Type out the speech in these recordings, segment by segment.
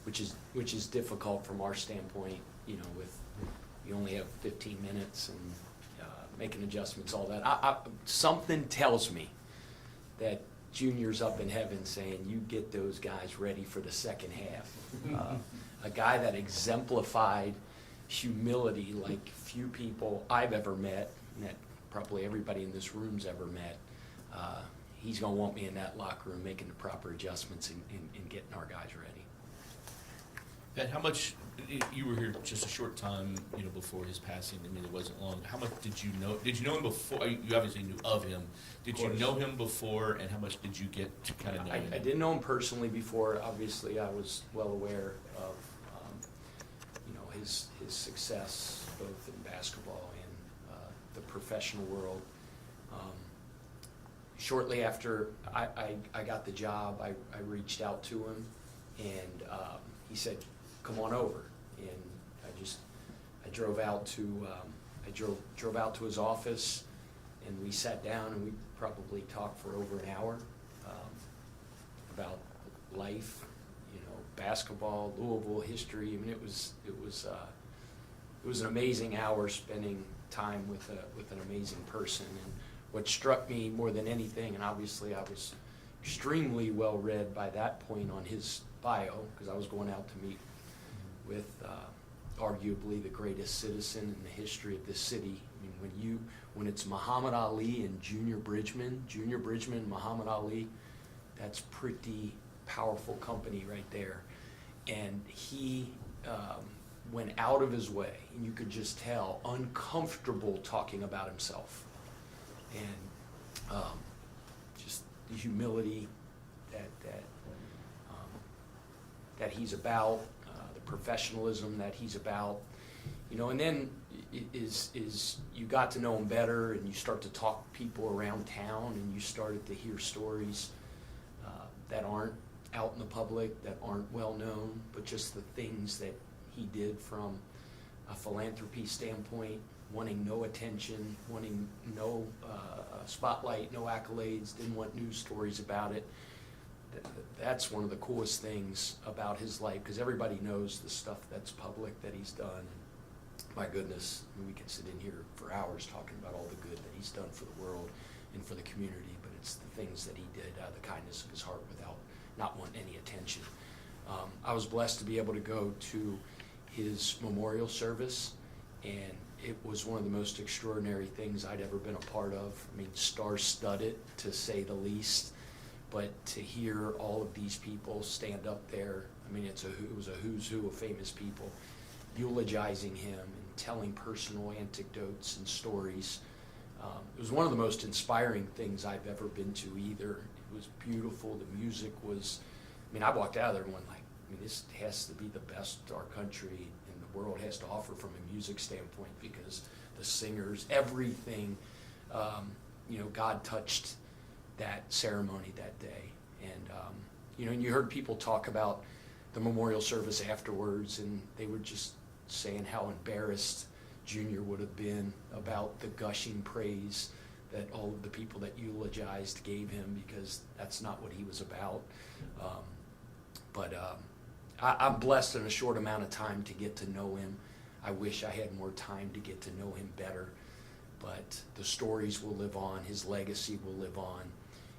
which is difficult from our standpoint, with you only have 15 minutes and making adjustments, all that. Something tells me that Junior's up in heaven saying, you get those guys ready for the second half. A guy that exemplified humility like few people I've ever met, and that probably everybody in this room's ever met. He's going to want me in that locker room making the proper adjustments and getting our guys ready. Pat, how much, you were here just a short time, before his passing. I mean, it wasn't long. How much did you know? Did you know him before? You obviously knew of him. Did you know him before, and how much did you get to kind of know him? I didn't know him personally before. Obviously, I was well aware of, his success both in basketball and the professional world. Shortly after I got the job, I reached out to him, and he said, "Come on over." And I drove out to his office, and we sat down, and we probably talked for over an hour about life, basketball, Louisville history. I mean, it was an amazing hour spending time with an amazing person. And what struck me more than anything, and obviously I was extremely well read by that point on his bio, because I was going out to meet with arguably the greatest citizen in the history of this city. I mean, when it's Muhammad Ali and Junior Bridgeman, Muhammad Ali, that's pretty powerful company right there. And he went out of his way, and you could just tell, uncomfortable talking about himself. And just the humility that he's about, the professionalism that he's about, and then is you got to know him better, and you start to talk to people around town, and you started to hear stories that aren't out in the public, that aren't well known, but just the things that he did from a philanthropy standpoint, wanting no attention, wanting no spotlight, no accolades, didn't want news stories about it. That's one of the coolest things about his life, because everybody knows the stuff that's public that he's done. My goodness, we can sit in here for hours talking about all the good that he's done for the world and for the community, but it's the things that he did out of the kindness of his heart without not wanting any attention. I was blessed to be able to go to his memorial service, and it was one of the most extraordinary things I'd ever been a part of. I mean, star-studded, to say the least, but to hear all of these people stand up there, I mean, it was a who's who of famous people, eulogizing him and telling personal anecdotes and stories. It was one of the most inspiring things I've ever been to either. It was beautiful. The music was, I walked out of there going like, this has to be the best our country and the world has to offer from a music standpoint, because the singers, everything, God touched that ceremony that day. And, and you heard people talk about the memorial service afterwards, and they were just saying how embarrassed Junior would have been about the gushing praise that all of the people that eulogized gave him, because that's not what he was about. I'm blessed in a short amount of time to get to know him. I wish I had more time to get to know him better, but the stories will live on, his legacy will live on,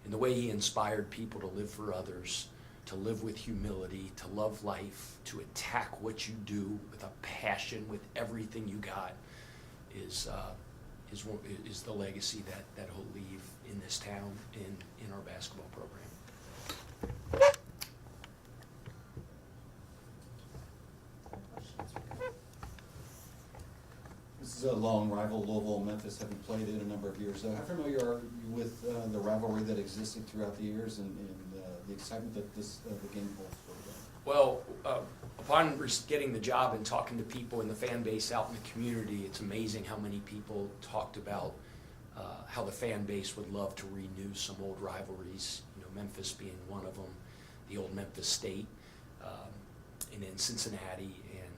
and the way he inspired people to live for others, to live with humility, to love life, to attack what you do with a passion, with everything you got, is the legacy that he'll leave in this town, in our basketball program. This is a long rival, Louisville and Memphis, having played it a number of years. How familiar are you with the rivalry that existed throughout the years and the excitement that the game holds for them? Well, upon getting the job and talking to people in the fan base out in the community, it's amazing how many people talked about how the fan base would love to renew some old rivalries, Memphis being one of them, the old Memphis State, and then Cincinnati. And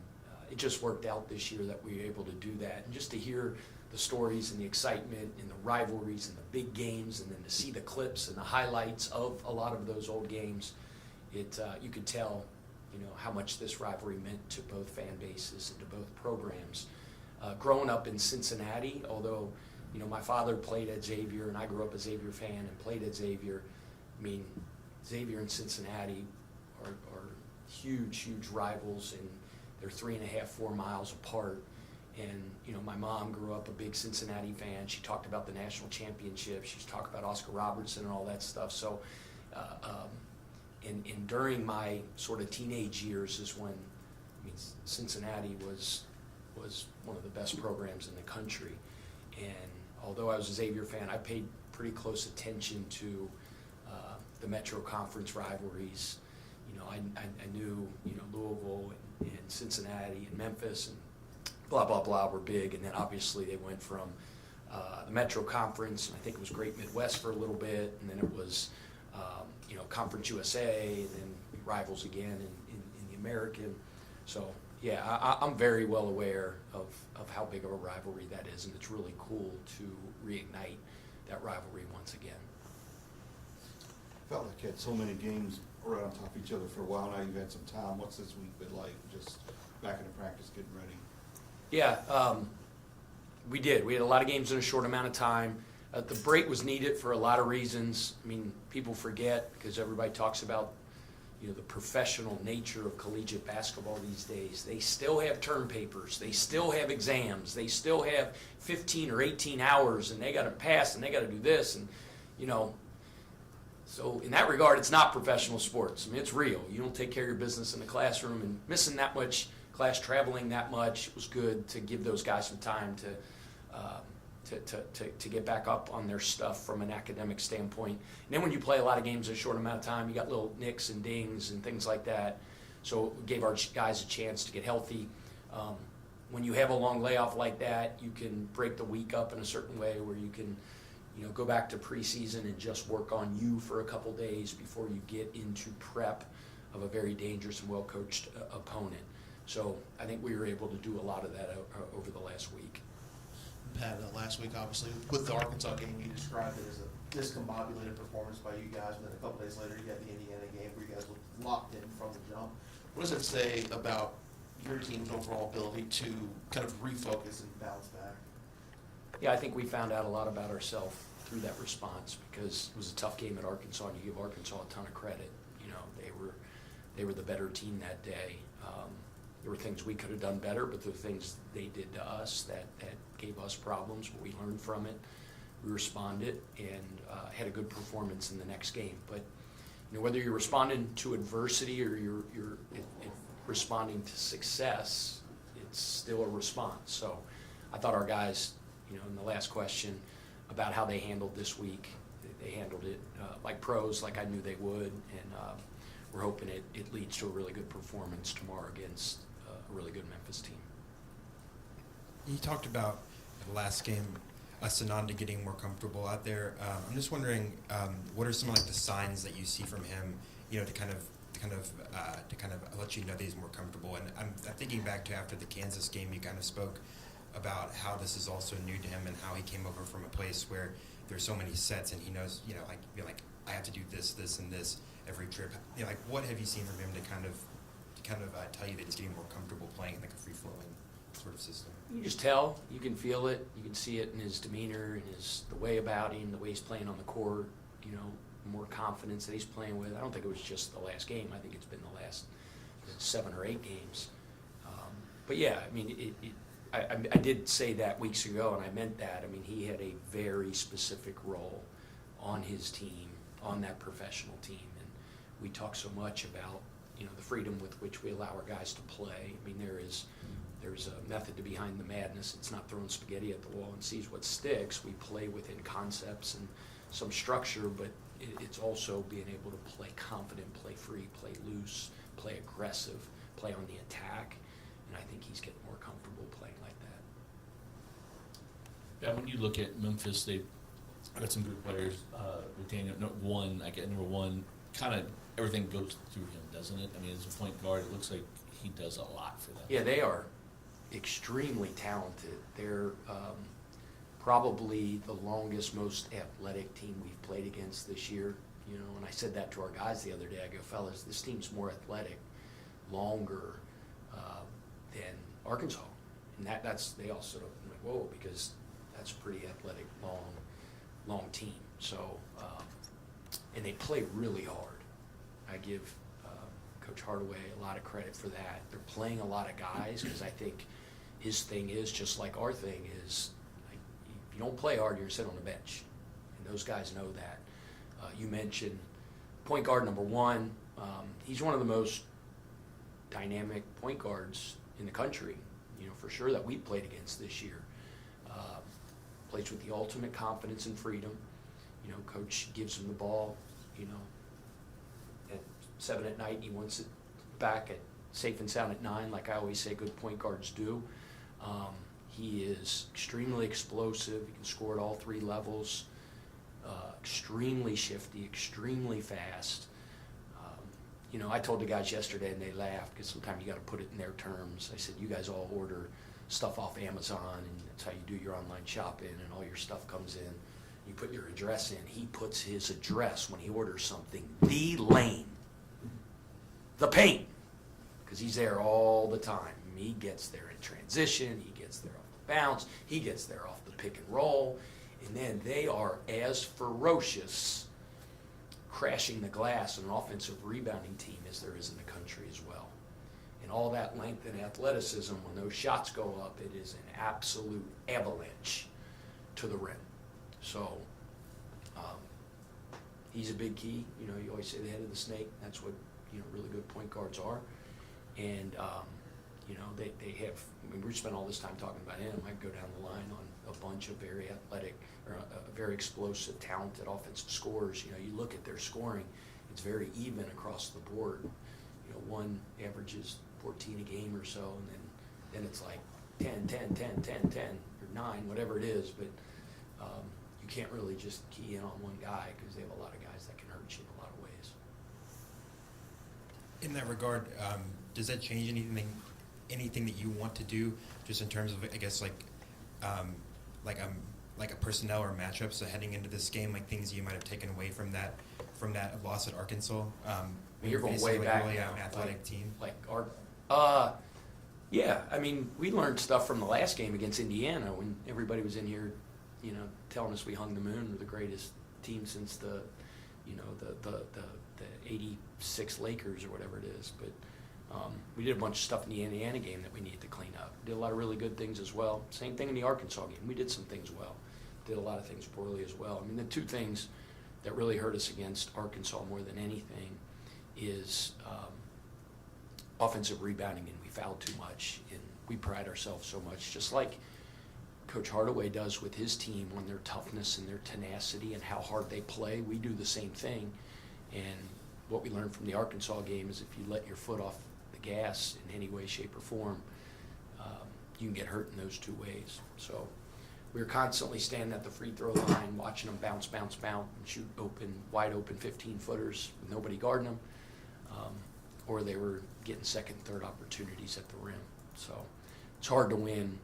it just worked out this year that we were able to do that. And just to hear the stories and the excitement and the rivalries and the big games, and then to see the clips and the highlights of a lot of those old games, you could tell how much this rivalry meant to both fan bases and to both programs. Growing up in Cincinnati, although my father played at Xavier and I grew up a Xavier fan and played at Xavier, I mean, Xavier and Cincinnati are huge rivals, and they're 3.5, 4 miles apart. And my mom grew up a big Cincinnati fan. She talked about the national championship. She's talked about Oscar Robertson and all that stuff. So, and during my sort of teenage years is when, Cincinnati was one of the best programs in the country. And although I was a Xavier fan, I paid pretty close attention to the Metro Conference rivalries. I knew Louisville and Cincinnati and Memphis and blah blah blah were big, and then obviously they went from the Metro Conference, and I think it was Great Midwest for a little bit, and then it was Conference USA, and then rivals again in the American. So yeah, I'm very well aware of how big of a rivalry that is, and it's really cool to reignite that rivalry once again. Felt like you had so many games right on top of each other for a while. Now you've had some time. What's this week been like? Just back into practice, getting ready? Yeah, we did. We had a lot of games in a short amount of time. The break was needed for a lot of reasons. People forget because everybody talks about the professional nature of collegiate basketball these days. They still have term papers. They still have exams. They still have 15 or 18 hours, and they got to pass, and they got to do this, and So in that regard, it's not professional sports. It's real. You don't take care of your business in the classroom, and missing that much class, traveling that much, it was good to give those guys some time to get back up on their stuff from an academic standpoint. And then when you play a lot of games in a short amount of time, you got little nicks and dings and things like that. So it gave our guys a chance to get healthy. When you have a long layoff like that, you can break the week up in a certain way where you can go back to preseason and just work on you for a couple days before you get into prep of a very dangerous and well-coached opponent. So I think we were able to do a lot of that over the last week. Pat, last week, obviously, with the Arkansas game, you described it as a discombobulated performance by you guys, and then a couple days later, you had the Indiana game where you guys looked locked in from the jump. What does it say about your team's overall ability to kind of refocus and bounce back? Yeah, I think we found out a lot about ourselves through that response because it was a tough game at Arkansas, and you give Arkansas a ton of credit. They were the better team that day. There were things we could have done better, but there were things they did to us that gave us problems, but we learned from it. We responded and had a good performance in the next game. But whether you're responding to adversity or you're responding to success, it's still a response. So I thought our guys, in the last question about how they handled this week, they handled it like pros, like I knew they would, and we're hoping it leads to a really good performance tomorrow against a really good Memphis team. You talked about the last game, Sananda getting more comfortable out there. I'm just wondering, what are some of the signs that you see from him, to kind of let you know that he's more comfortable? And I'm thinking back to after the Kansas game, you kind of spoke about how this is also new to him and how he came over from a place where there's so many sets and he knows, I have to do this, this, and this every trip. What have you seen from him to kind of tell you that he's getting more comfortable playing in a free-flowing sort of system? You just tell. You can feel it. You can see it in his demeanor and the way about him, the way he's playing on the court. More confidence that he's playing with. I don't think it was just the last game. I think it's been the last 7 or 8 games. But yeah, I did say that weeks ago, and I meant that. He had a very specific role on his team, on that professional team, and we talk so much about the freedom with which we allow our guys to play. There's a method to behind the madness. It's not throwing spaghetti at the wall and sees what sticks. We play within concepts and some structure, but it's also being able to play confident, play free, play loose, play aggressive, play on the attack, and I think he's getting more comfortable playing like that. Yeah, when you look at Memphis, they've got some good players. With Daniel, number one, kind of everything goes through him, doesn't it? As a point guard, it looks like he does a lot for them. Yeah, they are extremely talented. They're probably the longest, most athletic team we've played against this year. And I said that to our guys the other day. I go, fellas, this team's more athletic longer than Arkansas. And that's they all sort of like, whoa, because that's a pretty athletic, long team. So, and they play really hard. I give Coach Hardaway a lot of credit for that. They're playing a lot of guys because I think his thing is just like our thing is, like, if you don't play hard, you're sitting on the bench. And those guys know that. You mentioned point guard number one. He's one of the most dynamic point guards in the country, for sure, that we played against this year. Plays with the ultimate confidence and freedom. Coach gives him the ball, at 7 at night. He wants it back at safe and sound at 9, like I always say good point guards do. He is extremely explosive. He can score at all 3 levels. Extremely shifty, extremely fast. I told the guys yesterday, and they laughed because sometimes you got to put it in their terms. I said, you guys all order stuff off Amazon, and that's how you do your online shopping, and all your stuff comes in. You put your address in. He puts his address when he orders something, the lane, the paint, because he's there all the time. He gets there in transition. He gets there off the bounce. He gets there off the pick and roll. And then they are as ferocious crashing the glass in an offensive rebounding team as there is in the country as well. And all that length and athleticism, when those shots go up, it is an absolute avalanche to the rim. So he's a big key. You always say the head of the snake. That's what really good point guards are. And they have. We spent all this time talking about him. I could go down the line on a bunch of very athletic or very explosive, talented offensive scorers. You look at their scoring; it's very even across the board. One averages 14 a game or so, and then it's like 10, 10, 10, 10, 10, or 9, whatever it is. But you can't really just key in on one guy because they have a lot of guys that can hurt you in a lot of ways. In that regard, does that change anything that you want to do, just in terms of, I guess, like a personnel or matchup? So heading into this game, like things you might have taken away from that loss at Arkansas. You're going facing, way back really now, an athletic team. Yeah. I mean, we learned stuff from the last game against Indiana when everybody was in here, telling us we hung the moon. We're the greatest team since the 86 Lakers or whatever it is. But we did a bunch of stuff in the Indiana game that we needed to clean up. Did a lot of really good things as well. Same thing in the Arkansas game. We did some things well. Did a lot of things poorly as well. I mean, the two things that really hurt us against Arkansas more than anything is offensive rebounding, and we fouled too much, and we pride ourselves so much, just like Coach Hardaway does with his team on their toughness and their tenacity and how hard they play. We do the same thing, and what we learned from the Arkansas game is if you let your foot off the gas in any way, shape, or form, you can get hurt in those two ways. So we were constantly standing at the free throw line, watching them bounce, and shoot wide open 15-footers with nobody guarding them, or they were getting second, third opportunities at the rim. So it's hard to win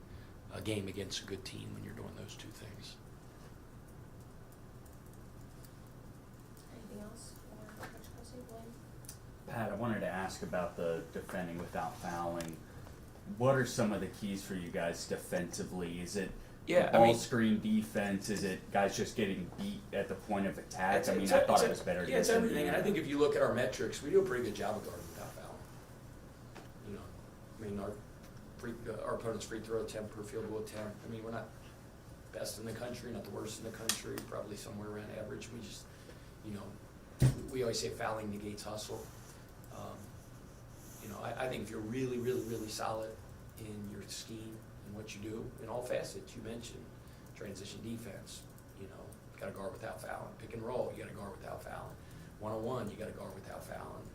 a game against a good team when you're doing those two things. Anything else for Coach Kelsey, Blaine? Pat, I wanted to ask about the defending without fouling. What are some of the keys for you guys defensively? Is it ball screen defense? Is it guys just getting beat at the point of attack? I thought it was better. Yeah, it's everything. And I think if you look at our metrics, we do a pretty good job of guarding without fouling. Our opponent's free throw attempt per field goal attempt. We're not best in the country, not the worst in the country, probably somewhere around average. We just, we always say fouling negates hustle. I think if you're really, really, really solid in your scheme and what you do in all facets, you mentioned transition defense, got to guard without fouling. Pick and roll, you got to guard without fouling. One-on-one, you got to guard without fouling.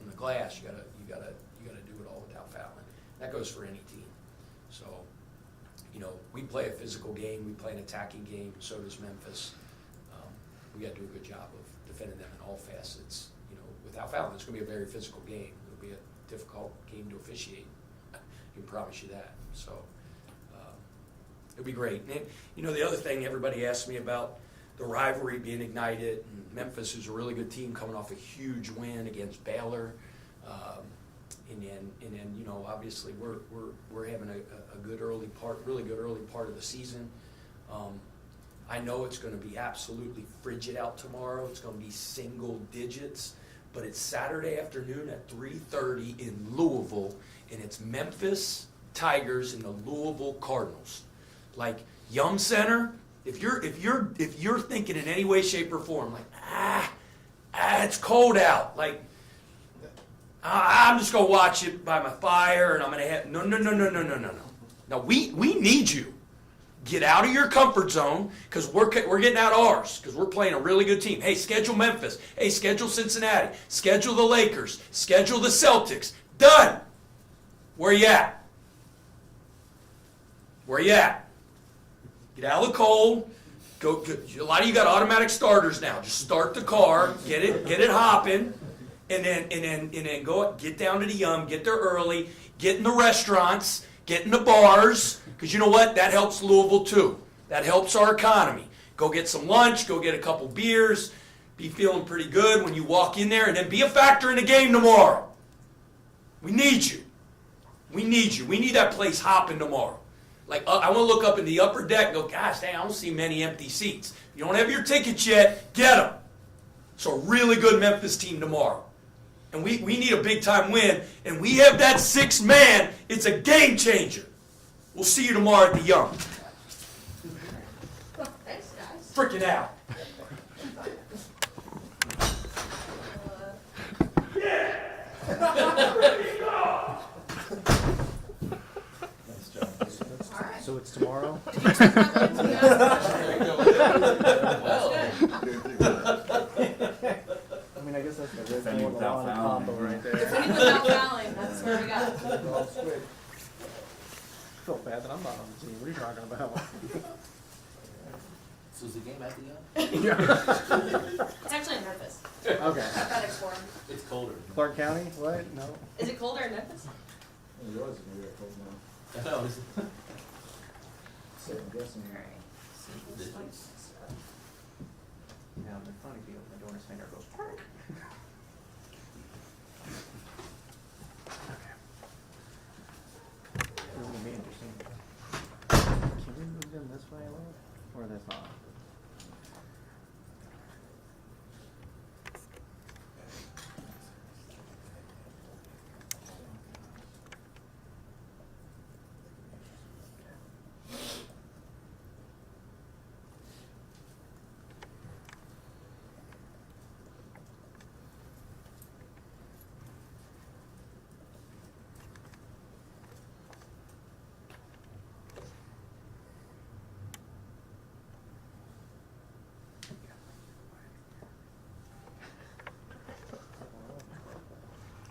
In the glass, you got to do it all without fouling. That goes for any team. So, we play a physical game, we play an attacking game, so does Memphis. We got to do a good job of defending them in all facets, without fouling. It's going to be a very physical game. It'll be a difficult game to officiate. I can promise you that. So, it'll be great. And, the other thing everybody asks me about, the rivalry being ignited, and Memphis, who's a really good team, coming off a huge win against Baylor in then you know, obviously we're having a good early part, really good early part of the season. I know it's going to be absolutely frigid out tomorrow. It's going to be single digits, but it's Saturday afternoon at 3:30 in Louisville, and it's Memphis Tigers and the Louisville Cardinals. Like Yum Center, if you're thinking in any way, shape, or form, like it's cold out, like I'm just gonna watch it by my fire, and I'm gonna have no. Now we need you. Get out of your comfort zone, because we're getting out of ours, because we're playing a really good team. Hey, schedule Memphis. Hey, schedule Cincinnati. Schedule the Lakers. Schedule the Celtics. Done. Where you at? Where you at? Get out of the cold. Go. A lot of you got automatic starters now. Just start the car. Get it hopping, and then go get down to the Yum. Get there early. Get in the restaurants. Get in the bars. Because you know what? That helps Louisville too. That helps our economy. Go get some lunch, go get a couple beers, be feeling pretty good when you walk in there, and then be a factor in the game tomorrow. We need you. We need you. We need that place hopping tomorrow. Like, I want to look up in the upper deck and go, gosh, dang, I don't see many empty seats. If you don't have your tickets yet, get them. It's a really good Memphis team tomorrow. And we need a big-time win, and we have that sixth man. It's a game changer. We'll see you tomorrow at the Yum. Thanks, guys. Freaking out. So it's tomorrow? I mean, I guess that's the red Defending one, the without line fouling. combo right there. Defending without fouling, that's where we got. I feel bad that I'm not on the team. What are you talking about? So is the game at the Yum? It's actually in Memphis. Okay. FedEx Forum. It's colder. Clark County? What? No. Is it colder in Memphis? It was maybe a cold now. I know. Is it? So I'm guessing. Alright. Now, they're funny if you open the door and his finger goes, "Park." It will be interesting. Can we move them this way a little? Or this not?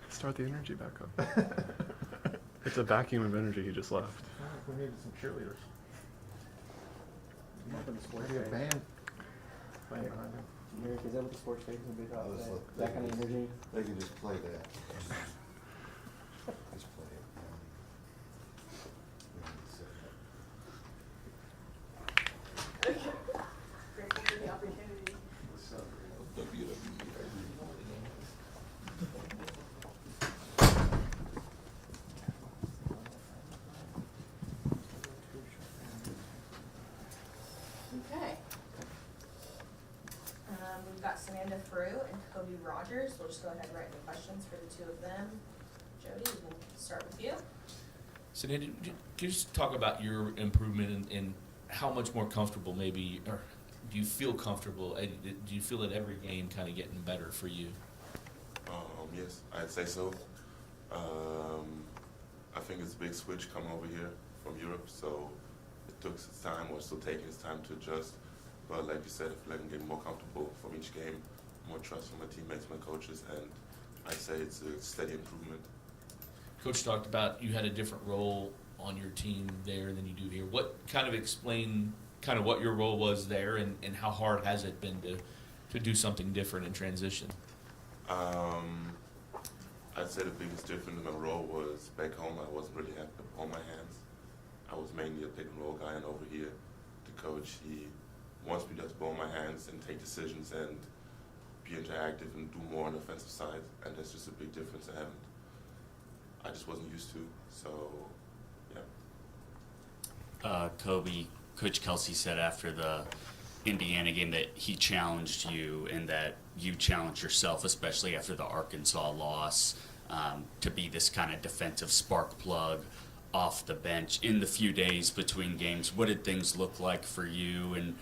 Start the energy back up. It's a vacuum of energy he just left. We needed some cheerleaders. Up in the sports Maybe a page. band. Playing behind him. Eric, is that what the sports page is going to be Oh, about this today? look- That kind of energy? They can just play that. Just play it. Grateful for the opportunity. Okay. We've got Samantha Frew and Kobe Rogers. We'll just go ahead and write the questions for the two of them. Jody, we'll start with you. So, Nancy, can you just talk about your improvement and how much more comfortable maybe, or do you feel comfortable? Do you feel that every game kind of getting better for you? Yes, I'd say so. I think it's a big switch coming over here from Europe, so it took its time, or still taking its time to adjust. But like you said, I feel like I'm getting more comfortable from each game, more trust from my teammates, my coaches, and I'd say it's a steady improvement. Coach talked about you had a different role on your team there than you do here. What kind of explain kind of what your role was there, and how hard has it been to do something different in transition? I'd say the biggest difference in my role was back home, I wasn't really having the ball in my hands. I was mainly a pick and roll guy, and over here, the coach, he wants me to have the ball in my hands and take decisions and be interactive and do more on the offensive side, and that's just a big difference. I just wasn't used to. So, yeah. Kobe, Coach Kelsey said after the Indiana game that he challenged you and that you challenged yourself, especially after the Arkansas loss, to be this kind of defensive spark plug off the bench. In the few days between games, what did things look like for you, and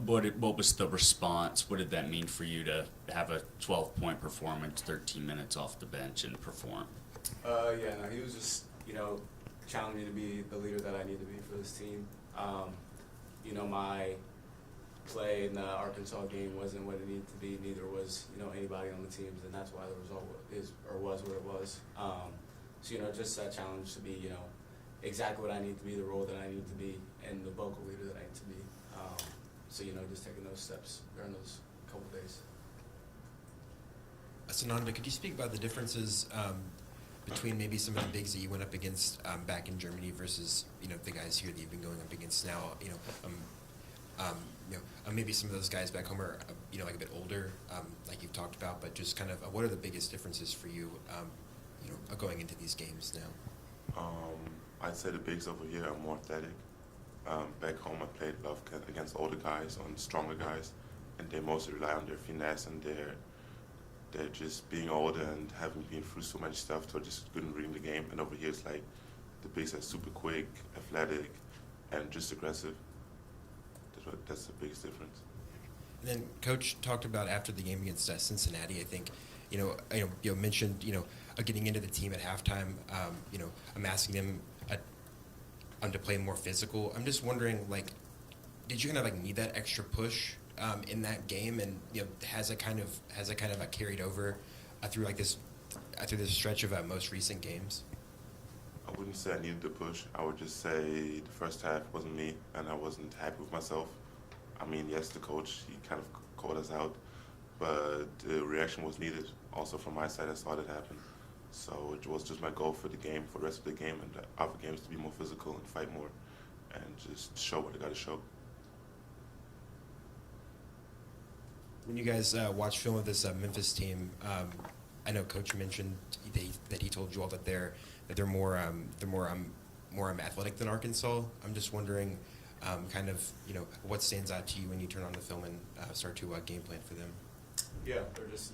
what was the response? What did that mean for you to have a 12-point performance, 13 minutes off the bench, and perform? He was just, challenging me to be the leader that I need to be for this team. My play in the Arkansas game wasn't what it needed to be, neither was, anybody on the teams, and that's why the result was what it was. Just that challenge to be, exactly what I need to be, the role that I need to be, and the vocal leader that I need to be. Just taking those steps during those couple days. Sananda, could you speak about the differences between maybe some of the bigs that you went up against back in Germany versus the guys here that you've been going up against now? Maybe some of those guys back home are like a bit older, like you've talked about, but just kind of what are the biggest differences for you, going into these games now? I'd say the bigs over here are more athletic. Back home, I played a lot against older guys, on stronger guys, and they mostly rely on their finesse and they're just being older and having been through so much stuff, so just good in reading the game. And over here, it's like the bigs are super quick, athletic, and just aggressive. That's the biggest difference. And then Coach talked about after the game against Cincinnati, I think, mentioned, getting into the team at halftime, I'm asking them to play more physical. I'm just wondering, did you kind of need that extra push in that game, and has it kind of carried over through this stretch of most recent games? I wouldn't say I needed the push. I would just say the first half wasn't me, and I wasn't happy with myself. I mean, yes, the coach, he kind of called us out, but the reaction was needed. Also from my side, I saw that happen. So it was just my goal for the game, for the rest of the game, and the other games to be more physical and fight more, and just show what I got to show. When you guys watch film of this Memphis team, I know Coach mentioned that he told you all that they're more athletic than Arkansas. I'm just wondering, what stands out to you when you turn on the film and start to game plan for them? Yeah, they're just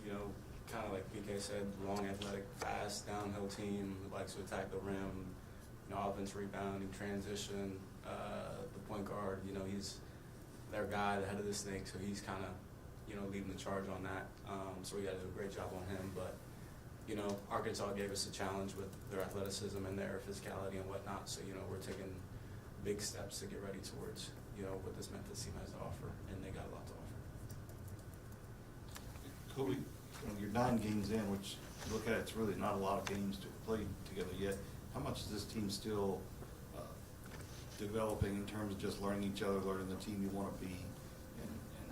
kind of like PK said, long, athletic, fast, downhill team that likes to attack the rim. Offense, rebounding, transition. The point guard, he's their guy, the head of this thing, so he's kind of leading the charge on that. So we got to do a great job on him. But, Arkansas gave us a challenge with their athleticism and their physicality and whatnot. So, we're taking big steps to get ready towards, what this Memphis team has to offer. And they got a lot to offer. Kobe, you're 9 games in, which you look at it's really not a lot of games to play together yet. How much is this team still developing in terms of just learning each other, learning the team you want to be, and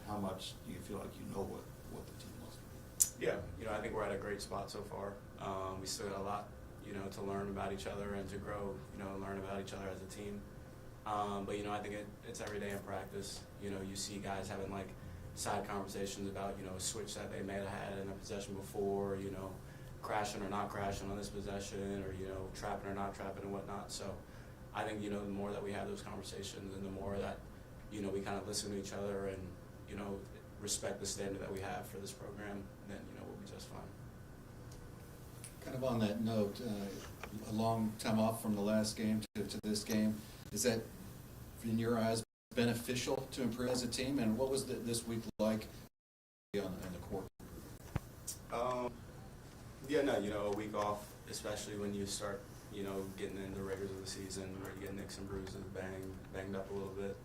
how much do you feel like you know what the team wants to be? Yeah, I think we're at a great spot so far. We still got a lot, to learn about each other and to grow, learn about each other as a team. But I think it's every day in practice. You see guys having side conversations about, a switch that they may have had in a possession before, crashing or not crashing on this possession, or, trapping or not trapping and whatnot. So I think, the more that we have those conversations and the more that, we kind of listen to each other and, respect the standard that we have for this program, then, we'll be just fine. Kind of on that note, a long time off from the last game to this game, is that, in your eyes, beneficial to improve as a team? And what was this week like on the court? A week off, especially when you start, getting into the regulars of the season where you get nicks and bruises, banged up a little bit.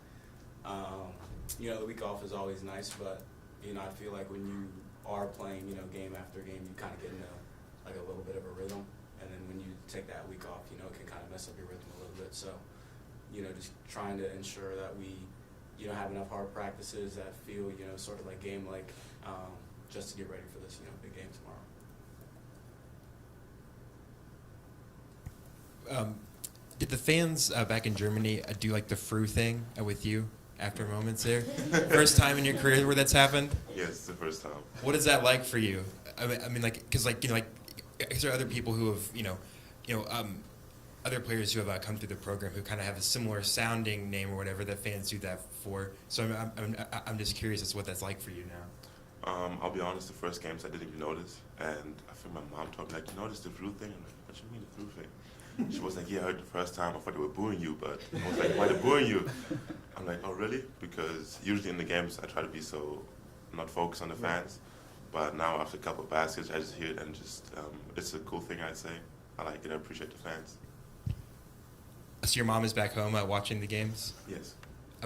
The week off is always nice, but, I feel like when you are playing, game after game, you kind of get into a little bit of a rhythm. And then when you take that week off, it can kind of mess up your rhythm a little bit. So, just trying to ensure that we, have enough hard practices that feel, sort of like game-like, just to get ready for this, big game tomorrow. Did the fans back in Germany do the Fru thing with you after moments there? First time in your career where that's happened? Yes, it's the first time. What is that like for you? I mean, because is there other people who have other players who have come through the program who kind of have a similar sounding name or whatever that fans do that for. So I'm just curious as to what that's like for you now. I'll be honest, the first games I didn't even notice, and I think my mom told me, like, you noticed the through thing? I'm like, what you mean the through thing? She was like, yeah, I heard the first time, I thought they were booing you, but I was like, why they booing you? I'm like, oh really? Because usually in the games I try to be so not focused on the fans, but now after a couple of baskets I just hear it and just, it's a cool thing I'd say. I like it, I appreciate the fans. So your mom is back home watching the games? Yes.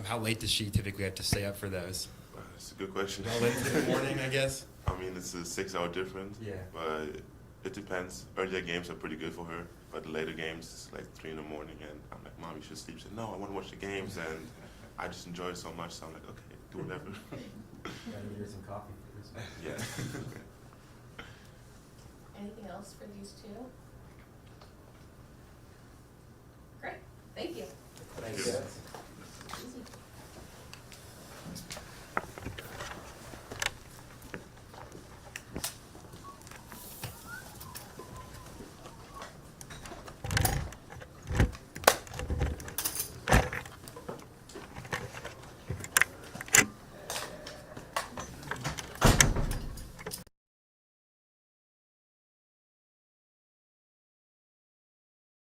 How late does she typically have to stay up for those? That's a good question. Well, late in the morning, I guess? I mean, it's a 6-hour difference. Yeah. But it depends. Earlier games are pretty good for her, but the later games, it's like 3 in the morning, and I'm like, Mom, you should sleep. She said, no, I want to watch the games, and I just enjoy it so much, so I'm like, okay, do whatever. Gotta get her some coffee first. Yeah. Anything else for these two? Great, thank you.